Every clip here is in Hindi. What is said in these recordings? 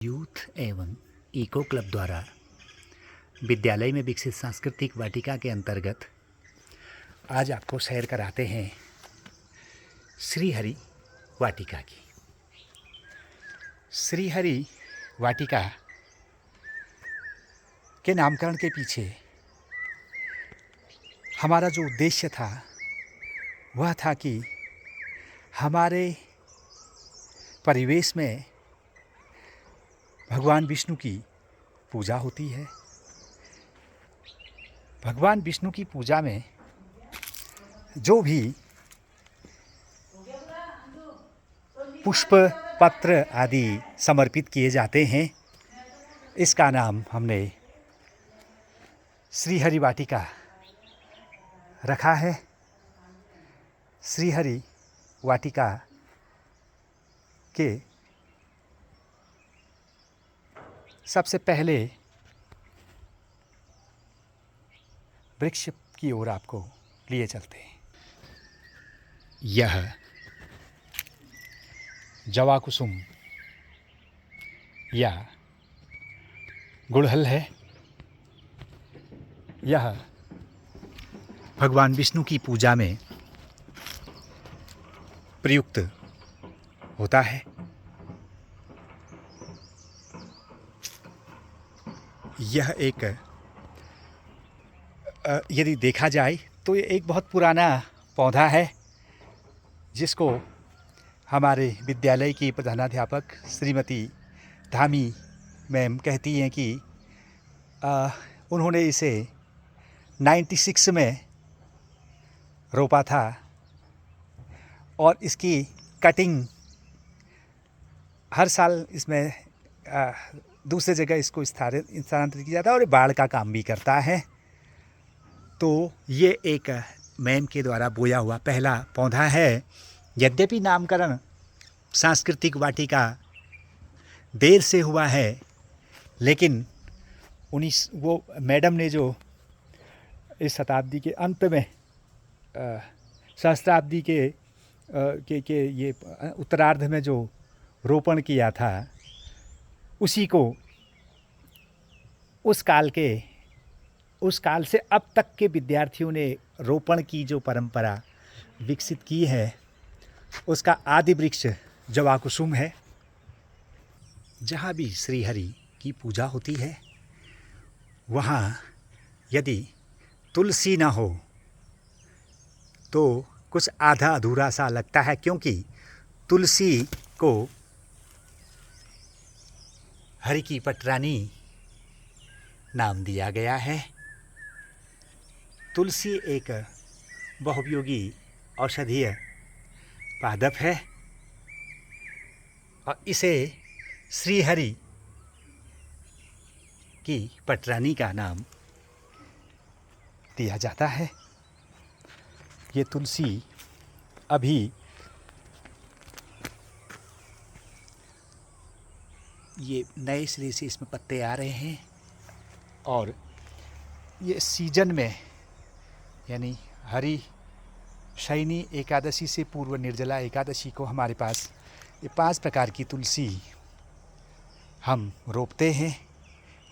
यूथ एवं इको क्लब द्वारा विद्यालय में विकसित सांस्कृतिक वाटिका के अंतर्गत आज आपको सैर कराते हैं श्रीहरि वाटिका की। श्रीहरि वाटिका के नामकरण के पीछे हमारा जो उद्देश्य था वह था कि हमारे परिवेश में भगवान विष्णु की पूजा होती है। भगवान विष्णु की पूजा में जो भी पुष्प पत्र आदि समर्पित किए जाते हैं, इसका नाम हमने श्रीहरि वाटिका रखा है। श्रीहरि वाटिका के सबसे पहले वृक्ष की ओर आपको लिए चलते हैं। यह जवा कुसुम या गुड़हल है। यह भगवान विष्णु की पूजा में प्रयुक्त होता है। यह एक यदि देखा जाए तो ये एक बहुत पुराना पौधा है, जिसको हमारे विद्यालय की प्रधानाध्यापक श्रीमती धामी मैम कहती हैं कि उन्होंने इसे 96 में रोपा था और इसकी कटिंग हर साल इसमें दूसरे जगह इसको स्थानांतरित किया जाता है और बाढ़ का काम भी करता है। तो ये एक मैम के द्वारा बोया हुआ पहला पौधा है। यद्यपि नामकरण सांस्कृतिक वाटिका देर से हुआ है, लेकिन वो मैडम ने जो इस शताब्दी के अंत में सहस्त्राब्दी के ये उत्तरार्ध में जो रोपण किया था, उसी को उस काल से अब तक के विद्यार्थियों ने रोपण की जो परंपरा विकसित की है, उसका आदि वृक्ष जवा कुसुम है। जहाँ भी श्रीहरि की पूजा होती है, वहाँ यदि तुलसी ना हो तो कुछ आधा अधूरा सा लगता है, क्योंकि तुलसी को हरि की पटरानी नाम दिया गया है। तुलसी एक बहुपयोगी औषधीय पादप है और इसे श्रीहरि की पटरानी का नाम दिया जाता है। ये तुलसी अभी ये नए सिरे से इसमें पत्ते आ रहे हैं और ये सीजन में, यानी हरि शयनी एकादशी से पूर्व निर्जला एकादशी को हमारे पास ये 5 प्रकार की तुलसी हम रोपते हैं।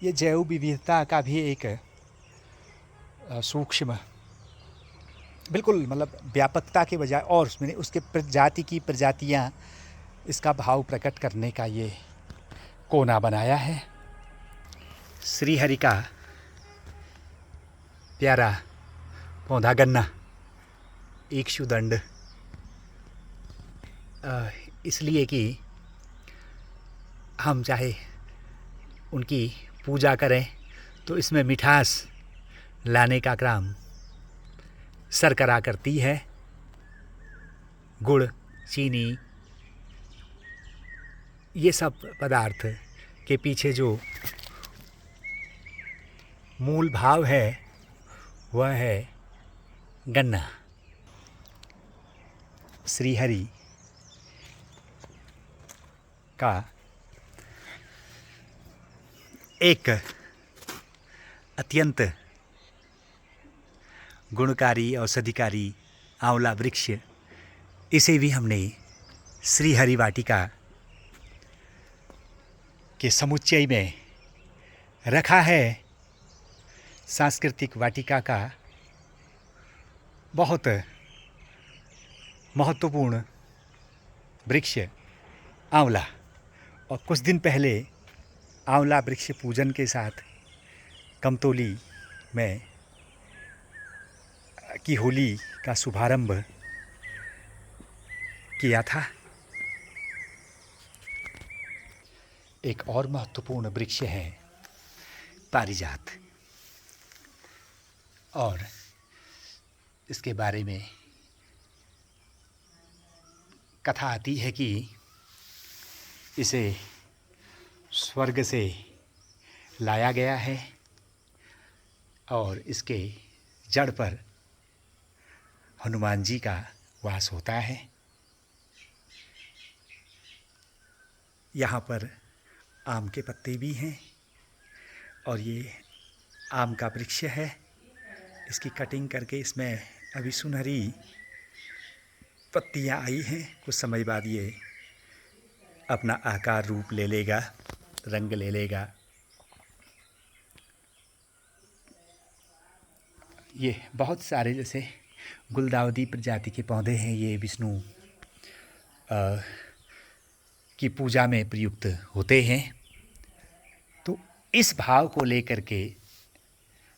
ये जैव विविधता का भी एक सूक्ष्म, बिल्कुल मतलब व्यापकता के बजाय और उसमें उसके प्रजाति की प्रजातियाँ, इसका भाव प्रकट करने का ये कोना बनाया है। श्रीहरि का प्यारा पौधा गन्ना इक्षुदंड, इसलिए कि हम चाहे उनकी पूजा करें तो इसमें मिठास लाने का काम शर्करा करती है। गुड़, चीनी, ये सब पदार्थ के पीछे जो मूल भाव है वह है गन्ना। श्रीहरि का एक अत्यंत गुणकारी औषधिकारी आंवला वृक्ष, इसे भी हमने श्रीहरि वाटिका के समुच्चय में रखा है सांस्कृतिक वाटिका का बहुत महत्वपूर्ण वृक्ष आंवला। और कुछ दिन पहले आंवला वृक्ष पूजन के साथ कमतौली में की होली का शुभारंभ किया था। एक और महत्वपूर्ण वृक्ष है पारिजात, और इसके बारे में कथा आती है कि इसे स्वर्ग से लाया गया है और इसके जड़ पर हनुमान जी का वास होता है। यहाँ पर आम के पत्ते भी हैं और ये आम का वृक्ष है। इसकी कटिंग करके इसमें अभी सुनहरी पत्तियाँ आई हैं। कुछ समय बाद ये अपना आकार रूप ले लेगा, रंग ले लेगा। ये बहुत सारे जैसे गुलदाउदी प्रजाति के पौधे हैं। ये विष्णु की पूजा में प्रयुक्त होते हैं। तो इस भाव को लेकर के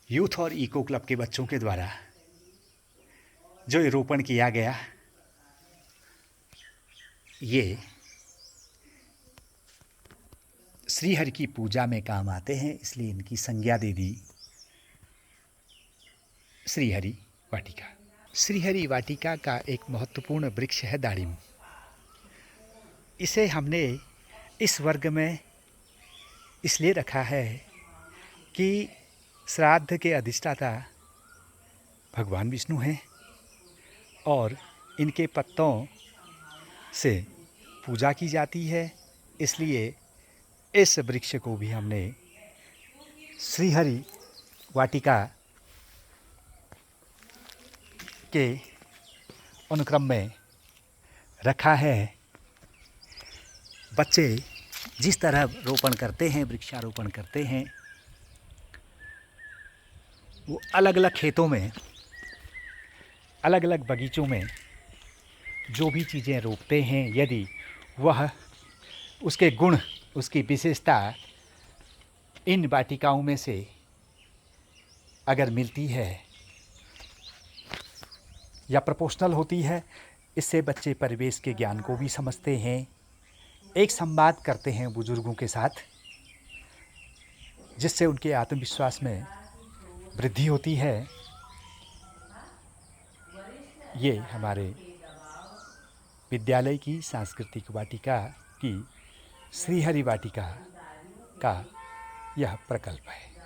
यूथ और इको क्लब के बच्चों के द्वारा जो ये रोपण किया गया, ये श्रीहरि की पूजा में काम आते हैं, इसलिए इनकी संज्ञा दे दी श्रीहरि वाटिका। श्रीहरि वाटिका का एक महत्वपूर्ण वृक्ष है दाड़िम। इसे हमने इस वर्ग में इसलिए रखा है कि श्राद्ध के अधिष्ठाता भगवान विष्णु हैं और इनके पत्तों से पूजा की जाती है। इसलिए इस वृक्ष को भी हमने श्रीहरि वाटिका के अनुक्रम में रखा है। बच्चे जिस तरह रोपण करते हैं, वृक्षारोपण करते हैं, वो अलग अलग खेतों में, अलग अलग बगीचों में जो भी चीज़ें रोपते हैं, यदि वह उसके गुण, उसकी विशेषता इन वाटिकाओं में से अगर मिलती है या प्रोपोर्शनल होती है, इससे बच्चे परिवेश के ज्ञान को भी समझते हैं, एक संवाद करते हैं बुजुर्गों के साथ, जिससे उनके आत्मविश्वास में वृद्धि होती है। ये हमारे विद्यालय की सांस्कृतिक वाटिका की श्रीहरि वाटिका का यह प्रकल्प है।